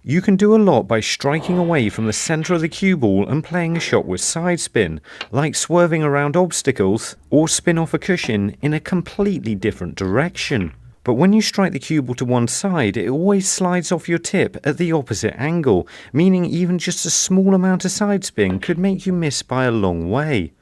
You can do a lot by striking away from the centre of the cue ball and playing a shot with side spin, like swerving around obstacles or spin off a cushion in a completely different direction. But when you strike the cue ball to one side, it always slides off your tip at the opposite angle, meaning even just a small amount of side spin could make you miss by a long way.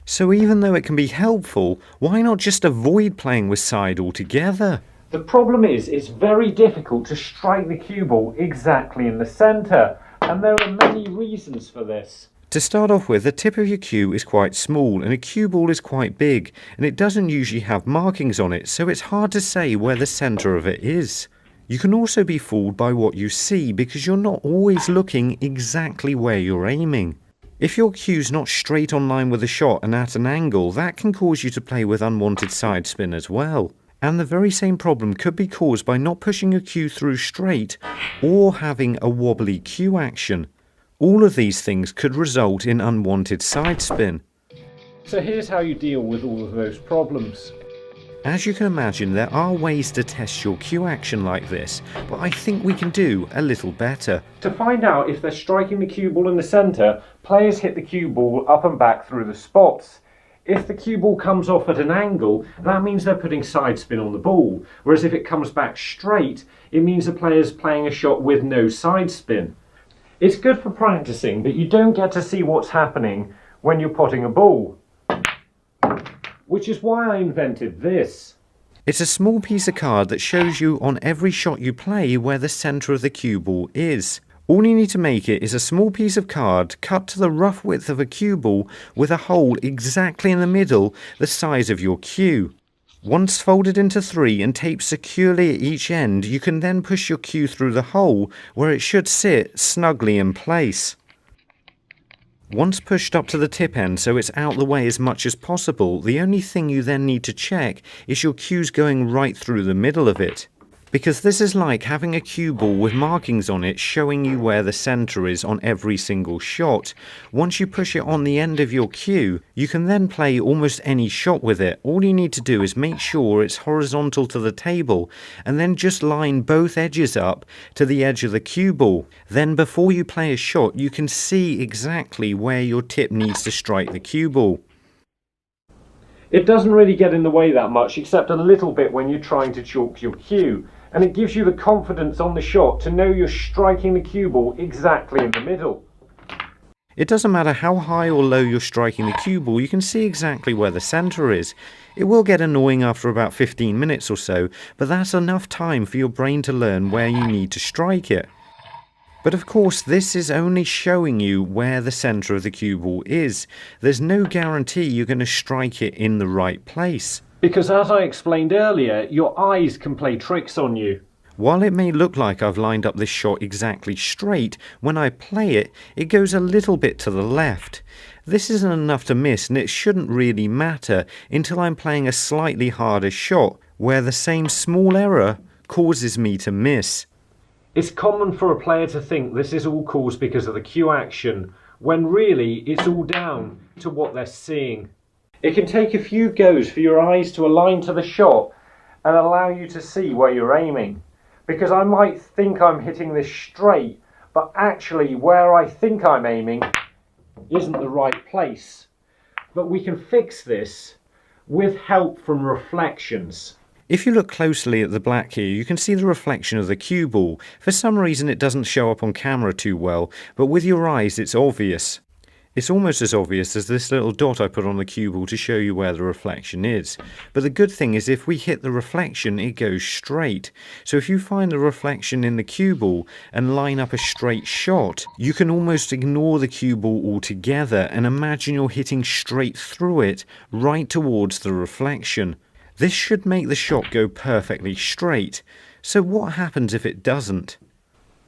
So even though it can be helpful, why not just avoid playing with side altogether? The problem is, it's very difficult to strike the cue ball exactly in the centre, and there are many reasons for this. To start off with, the tip of your cue is quite small and a cue ball is quite big, and it doesn't usually have markings on it, so it's hard to say where the centre of it is. You can also be fooled by what you see because you're not always looking exactly where you're aiming. If your cue's not straight on line with the shot and at an angle, that can cause you to play with unwanted side spin as well. And the very same problem could be caused by not pushing your cue through straight or having a wobbly cue action. All of these things could result in unwanted side spin. So here's how you deal with all of those problems. As you can imagine, there are ways to test your cue action like this, but I think we can do a little better. To find out if they're striking the cue ball in the centre, players hit the cue ball up and back through the spots. If the cue ball comes off at an angle, that means they're putting side spin on the ball, whereas if it comes back straight, it means the player's playing a shot with no side spin. It's good for practicing, but you don't get to see what's happening when you're potting a ball. Which is why I invented this. It's a small piece of card that shows you on every shot you play where the centre of the cue ball is. All you need to make it is a small piece of card cut to the rough width of a cue ball with a hole exactly in the middle the size of your cue. Once folded into 3 and taped securely at each end, you can then push your cue through the hole where it should sit snugly in place. Once pushed up to the tip end so it's out the way as much as possible, the only thing you then need to check is your cue's going right through the middle of it. Because this is like having a cue ball with markings on it showing you where the centre is on every single shot. Once you push it on the end of your cue, you can then play almost any shot with it. All you need to do is make sure it's horizontal to the table and then just line both edges up to the edge of the cue ball. Then before you play a shot, you can see exactly where your tip needs to strike the cue ball. It doesn't really get in the way that much, except a little bit when you're trying to chalk your cue. And it gives you the confidence on the shot to know you're striking the cue ball exactly in the middle. It doesn't matter how high or low you're striking the cue ball, you can see exactly where the centre is. It will get annoying after about 15 minutes or so, but that's enough time for your brain to learn where you need to strike it. But of course, this is only showing you where the centre of the cue ball is. There's no guarantee you're going to strike it in the right place. Because as I explained earlier, your eyes can play tricks on you. While it may look like I've lined up this shot exactly straight, when I play it, it goes a little bit to the left. This isn't enough to miss, and it shouldn't really matter until I'm playing a slightly harder shot, where the same small error causes me to miss. It's common for a player to think this is all caused because of the cue action, when really it's all down to what they're seeing. It can take a few goes for your eyes to align to the shot and allow you to see where you're aiming. Because I might think I'm hitting this straight, but actually where I think I'm aiming isn't the right place. But we can fix this with help from reflections. If you look closely at the black here, you can see the reflection of the cue ball. For some reason it doesn't show up on camera too well, but with your eyes it's obvious. It's almost as obvious as this little dot I put on the cue ball to show you where the reflection is. But the good thing is if we hit the reflection, it goes straight. So if you find the reflection in the cue ball and line up a straight shot, you can almost ignore the cue ball altogether and imagine you're hitting straight through it, right towards the reflection. This should make the shot go perfectly straight. So what happens if it doesn't?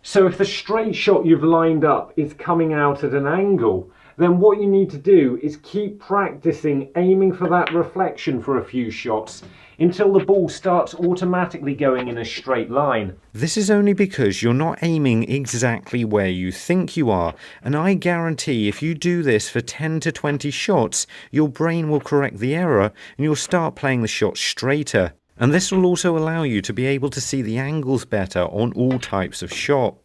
So if the straight shot you've lined up is coming out at an angle, then what you need to do is keep practicing aiming for that reflection for a few shots until the ball starts automatically going in a straight line. This is only because you're not aiming exactly where you think you are, and I guarantee if you do this for 10 to 20 shots, your brain will correct the error and you'll start playing the shot straighter. And this will also allow you to be able to see the angles better on all types of shot.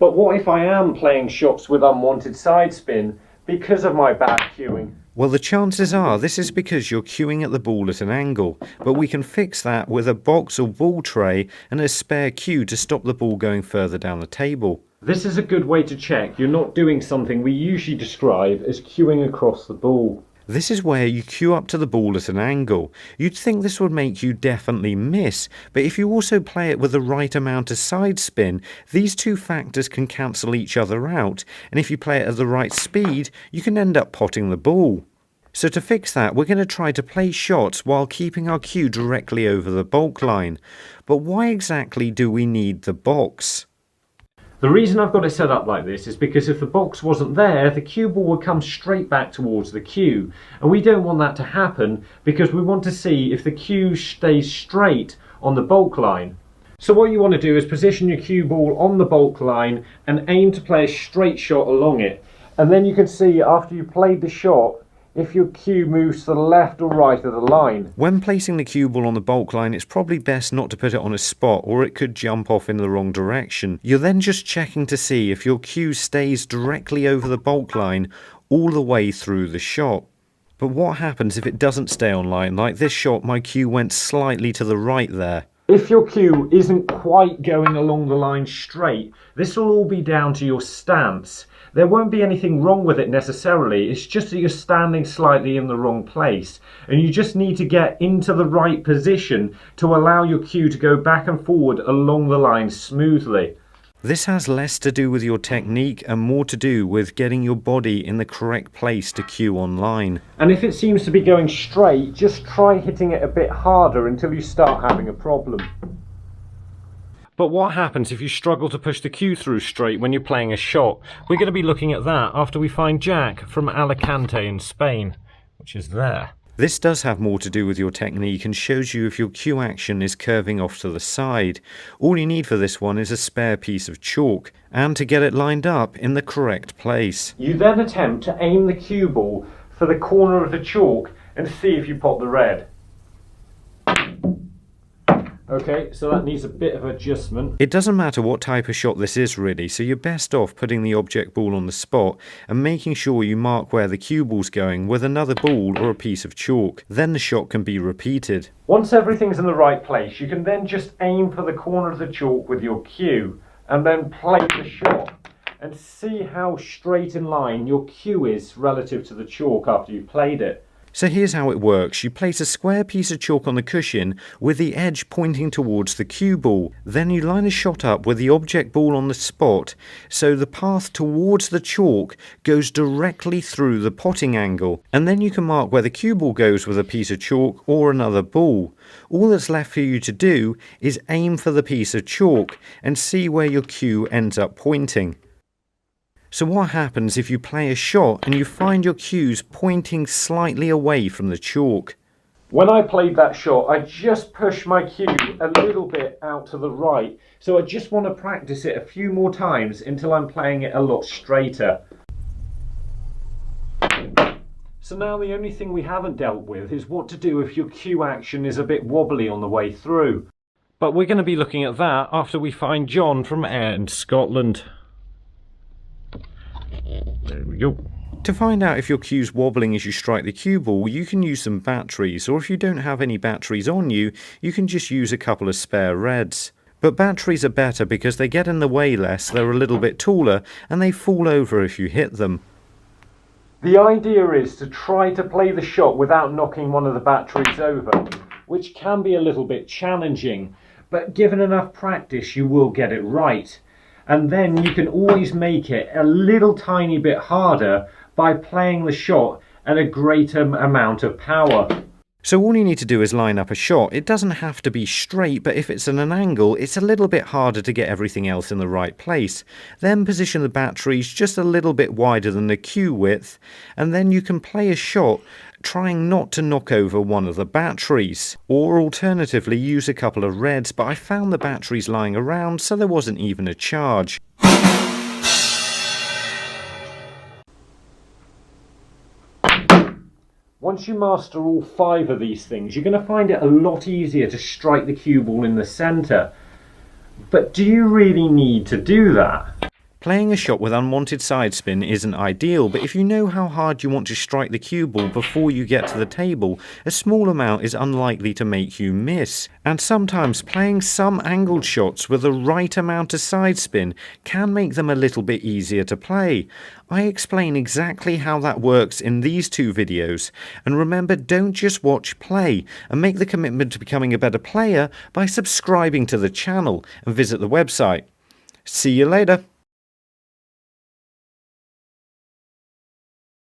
But what if I am playing shots with unwanted side spin because of my bad cueing? Well, the chances are this is because you're cueing at the ball at an angle, but we can fix that with a box or ball tray and a spare cue to stop the ball going further down the table. This is a good way to check you're not doing something we usually describe as cueing across the ball. This is where you cue up to the ball at an angle. You'd think this would make you definitely miss, but if you also play it with the right amount of side spin, these two factors can cancel each other out, and if you play it at the right speed, you can end up potting the ball. So to fix that, we're going to try to play shots while keeping our cue directly over the bulk line. But why exactly do we need the box? The reason I've got it set up like this is because if the box wasn't there, the cue ball would come straight back towards the cue. And we don't want that to happen because we want to see if the cue stays straight on the bulk line. So what you want to do is position your cue ball on the bulk line and aim to play a straight shot along it. And then you can see after you've played the shot, if your cue moves to the left or right of the line. When placing the cue ball on the bulk line, it's probably best not to put it on a spot or it could jump off in the wrong direction. You're then just checking to see if your cue stays directly over the bulk line all the way through the shot. But what happens if it doesn't stay on line? Like this shot, my cue went slightly to the right there. If your cue isn't quite going along the line straight, this will all be down to your stance. There won't be anything wrong with it necessarily, it's just that you're standing slightly in the wrong place and you just need to get into the right position to allow your cue to go back and forward along the line smoothly. This has less to do with your technique and more to do with getting your body in the correct place to cue on line. And if it seems to be going straight, just try hitting it a bit harder until you start having a problem. But what happens if you struggle to push the cue through straight when you're playing a shot? We're going to be looking at that after we find Jack from Alicante in Spain, which is there. This does have more to do with your technique and shows you if your cue action is curving off to the side. All you need for this one is a spare piece of chalk and to get it lined up in the correct place. You then attempt to aim the cue ball for the corner of the chalk and see if you pot the red. Okay, so that needs a bit of adjustment. It doesn't matter what type of shot this is really, so you're best off putting the object ball on the spot and making sure you mark where the cue ball's going with another ball or a piece of chalk. Then the shot can be repeated. Once everything's in the right place, you can then just aim for the corner of the chalk with your cue and then play the shot and see how straight in line your cue is relative to the chalk after you've played it. So here's how it works. You place a square piece of chalk on the cushion with the edge pointing towards the cue ball. Then you line a shot up with the object ball on the spot so the path towards the chalk goes directly through the potting angle. And then you can mark where the cue ball goes with a piece of chalk or another ball. All that's left for you to do is aim for the piece of chalk and see where your cue ends up pointing. So what happens if you play a shot and you find your cues pointing slightly away from the chalk? When I played that shot, I just pushed my cue a little bit out to the right. So I just want to practice it a few more times until I'm playing it a lot straighter. So now the only thing we haven't dealt with is what to do if your cue action is a bit wobbly on the way through. But we're going to be looking at that after we find John from Ayr in Scotland. There we go. To find out if your cue's wobbling as you strike the cue ball, you can use some batteries, or if you don't have any batteries on you, you can just use a couple of spare reds. But batteries are better because they get in the way less, they're a little bit taller, and they fall over if you hit them. The idea is to try to play the shot without knocking one of the batteries over, which can be a little bit challenging, but given enough practice you will get it right. And then you can always make it a little tiny bit harder by playing the shot at a greater amount of power. So all you need to do is line up a shot. It doesn't have to be straight, but if it's at an angle, it's a little bit harder to get everything else in the right place. Then position the batteries just a little bit wider than the cue width, and then you can play a shot trying not to knock over one of the batteries. Or alternatively use a couple of reds, but I found the batteries lying around so there wasn't even a charge. Once you master all 5 of these things, you're going to find it a lot easier to strike the cue ball in the centre. But do you really need to do that? Playing a shot with unwanted side spin isn't ideal, but if you know how hard you want to strike the cue ball before you get to the table, a small amount is unlikely to make you miss. And sometimes playing some angled shots with the right amount of side spin can make them a little bit easier to play. I explain exactly how that works in these two videos. And remember, don't just watch play, and make the commitment to becoming a better player by subscribing to the channel and visit the website. See you later.